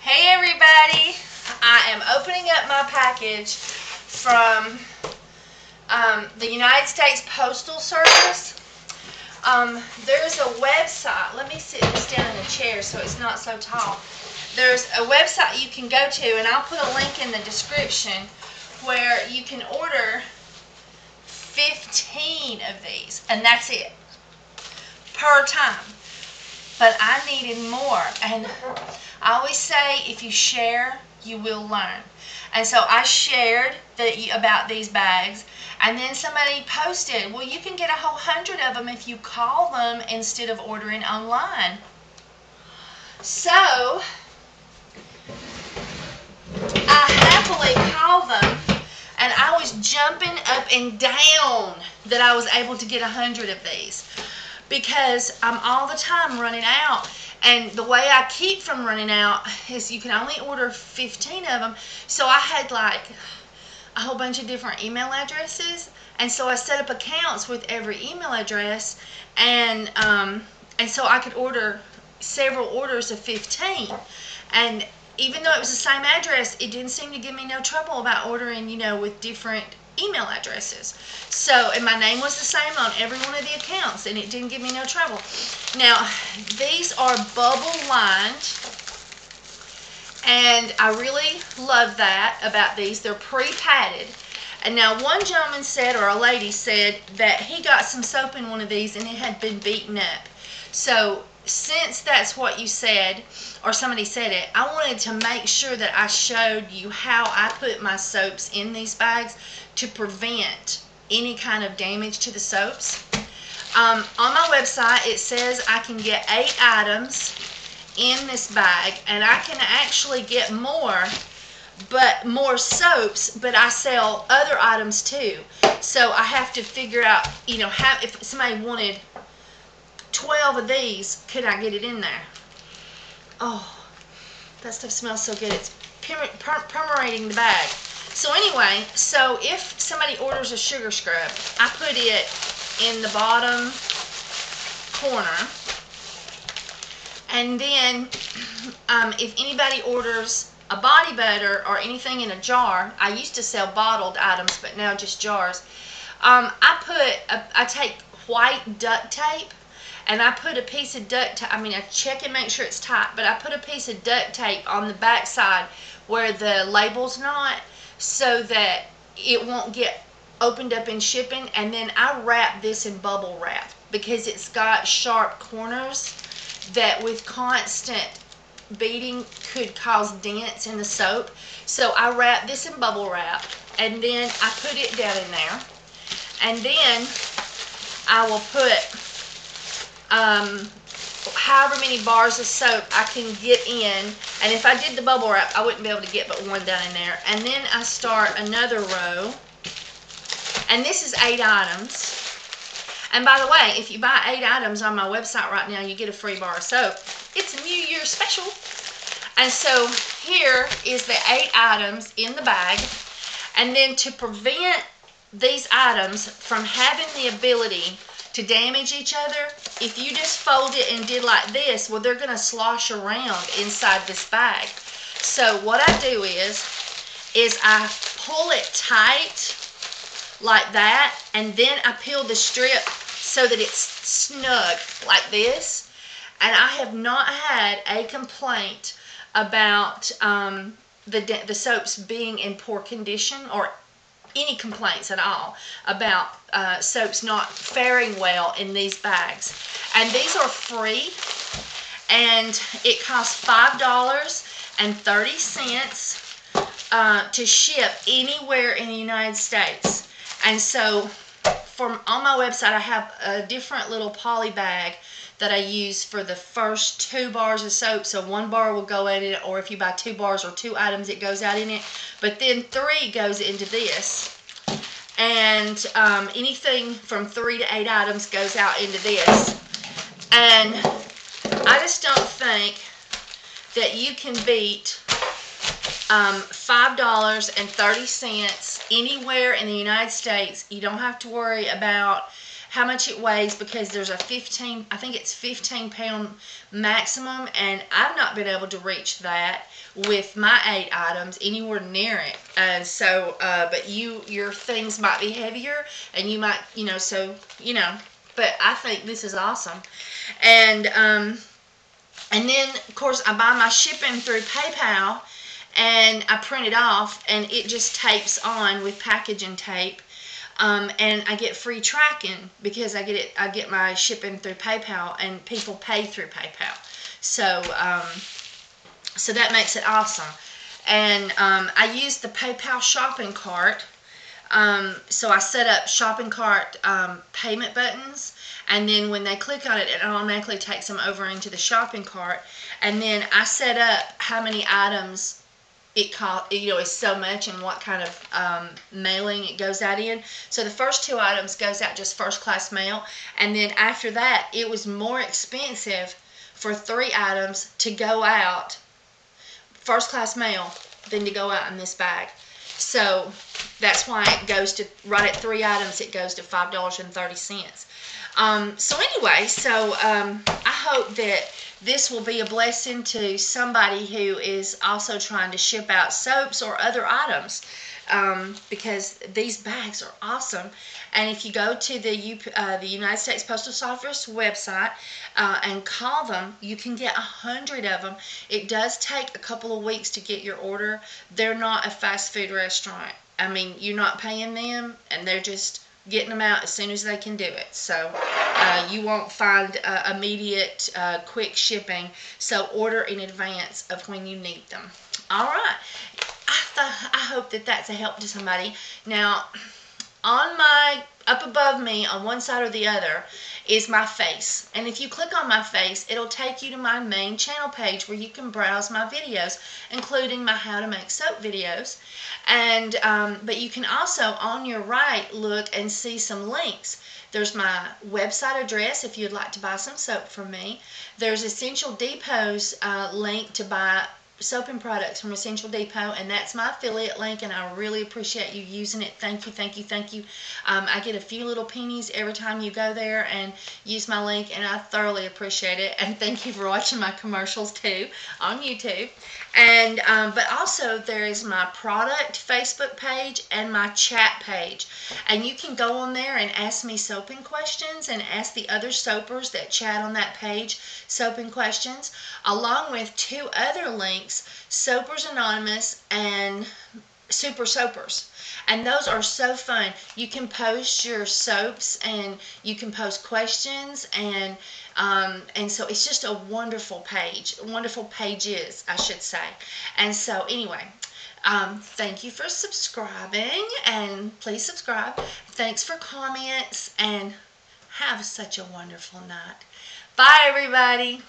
Hey everybody, I am opening up my package from the United States Postal Service. There's a website. Let me sit this down in a chair so it's not so tall. There's a website you can go to, and I'll put a link in the description, where you can order 15 of these, and that's it, per time. But I needed more, and I always say if you share, you will learn. And so I shared about these bags, and then somebody posted, well, you can get a whole 100 of them if you call them instead of ordering online. So I happily called them, and I was jumping up and down that I was able to get 100 of these, because I'm all the time running out. And the way I keep from running out is you can only order 15 of them. So I had like a whole bunch of different email addresses, and so I set up accounts with every email address, and so I could order several orders of 15. And even though it was the same address, it didn't seem to give me no trouble about ordering, with different email addresses. So, and my name was the same on every one of the accounts, and it didn't give me no trouble. Now, these are bubble lined, and I really love that about these. They're pre-padded. And now one gentleman said, or a lady said, that he got some soap in one of these and it had been beaten up. So since that's what you said, or somebody said it, I wanted to make sure that I showed you how I put my soaps in these bags to prevent any kind of damage to the soaps. On my website, it says I can get 8 items in this bag, and I can actually get more soaps, but I sell other items too. So I have to figure out, if somebody wanted 12 of these, could I get it in there? Oh, that stuff smells so good. It's permeating the bag. So anyway, so if somebody orders a sugar scrub, I put it in the bottom corner. And then if anybody orders a body butter or anything in a jar, I used to sell bottled items, but now just jars. I take white duct tape, and I put a piece of duct tape, I check and make sure it's tight, but I put a piece of duct tape on the back side where the label's not, so that it won't get opened up in shipping. And then I wrap this in bubble wrap, because it's got sharp corners that with constant beating could cause dents in the soap. So I wrap this in bubble wrap, and then I put it down in there, and then I will put however many bars of soap I can get in. And if I did the bubble wrap, I wouldn't be able to get but one down in there. And then I start another row, and this is 8 items. And by the way, if you buy 8 items on my website right now, you get a free bar of soap. It's a New Year's special. And so here is the 8 items in the bag. And then to prevent these items from having the ability to damage each other, if you just fold it and did like this, well, they're going to slosh around inside this bag. So what I do is I pull it tight like that, and then I peel the strip so that it's snug like this. And I have not had a complaint about the soaps being in poor condition, or any complaints at all about soaps not faring well in these bags. And these are free, and it costs $5.30 to ship anywhere in the United States. And so on my website, I have a different little poly bag that I use for the first 2 bars of soap. So 1 bar will go in it, or if you buy 2 bars or 2 items, it goes out in it. But then 3 goes into this. And anything from 3 to 8 items goes out into this. And I just don't think that you can beat $5.30 anywhere in the United States. You don't have to worry about how much it weighs, because there's a 15, I think it's 15-pound maximum, and I've not been able to reach that with my 8 items anywhere near it. But your things might be heavier, and you might, but I think this is awesome. And then, of course, I buy my shipping through PayPal, and I print it off, and it just tapes on with packaging tape. And I get free tracking because I get my shipping through PayPal, and people pay through PayPal. So that makes it awesome. And I use the PayPal shopping cart. So I set up shopping cart payment buttons, and then when they click on it, it automatically takes them over into the shopping cart. And then I set up how many items it cost, is so much, and what kind of mailing it goes out in. So the first 2 items goes out just first class mail, and then after that it was more expensive for 3 items to go out first class mail than to go out in this bag. So that's why it goes to, right at 3 items, it goes to $5.30. So anyway, I hope that this will be a blessing to somebody who is also trying to ship out soaps or other items, because these bags are awesome. And if you go to the United States Postal Service website and call them, you can get 100 of them. It does take a couple of weeks to get your order. They're not a fast food restaurant. I mean, you're not paying them, and they're just getting them out as soon as they can do it. So you won't find immediate quick shipping, so order in advance of when you need them. All right, I hope that that's a help to somebody. Now, up above me on one side or the other is my face, and if you click on my face, it'll take you to my main channel page where you can browse my videos, including my how to make soap videos. And but you can also on your right look and see some links. There's my website address if you'd like to buy some soap from me. There's Essential Depot's link to buy soap and products from Essential Depot, and that's my affiliate link, and I really appreciate you using it. Thank you, thank you, thank you. I get a few little pennies every time you go there and use my link, and I thoroughly appreciate it. And thank you for watching my commercials too on YouTube. And but also there is my product Facebook page and my chat page, and you can go on there and ask me soaping questions and ask the other soapers that chat on that page soaping questions, along with 2 other links, Soapers Anonymous and Super Soapers. And those are so fun. You can post your soaps, and you can post questions, and so it's just a wonderful page, wonderful pages, I should say. And so anyway, thank you for subscribing, and please subscribe. Thanks for comments, and have such a wonderful night. Bye, everybody.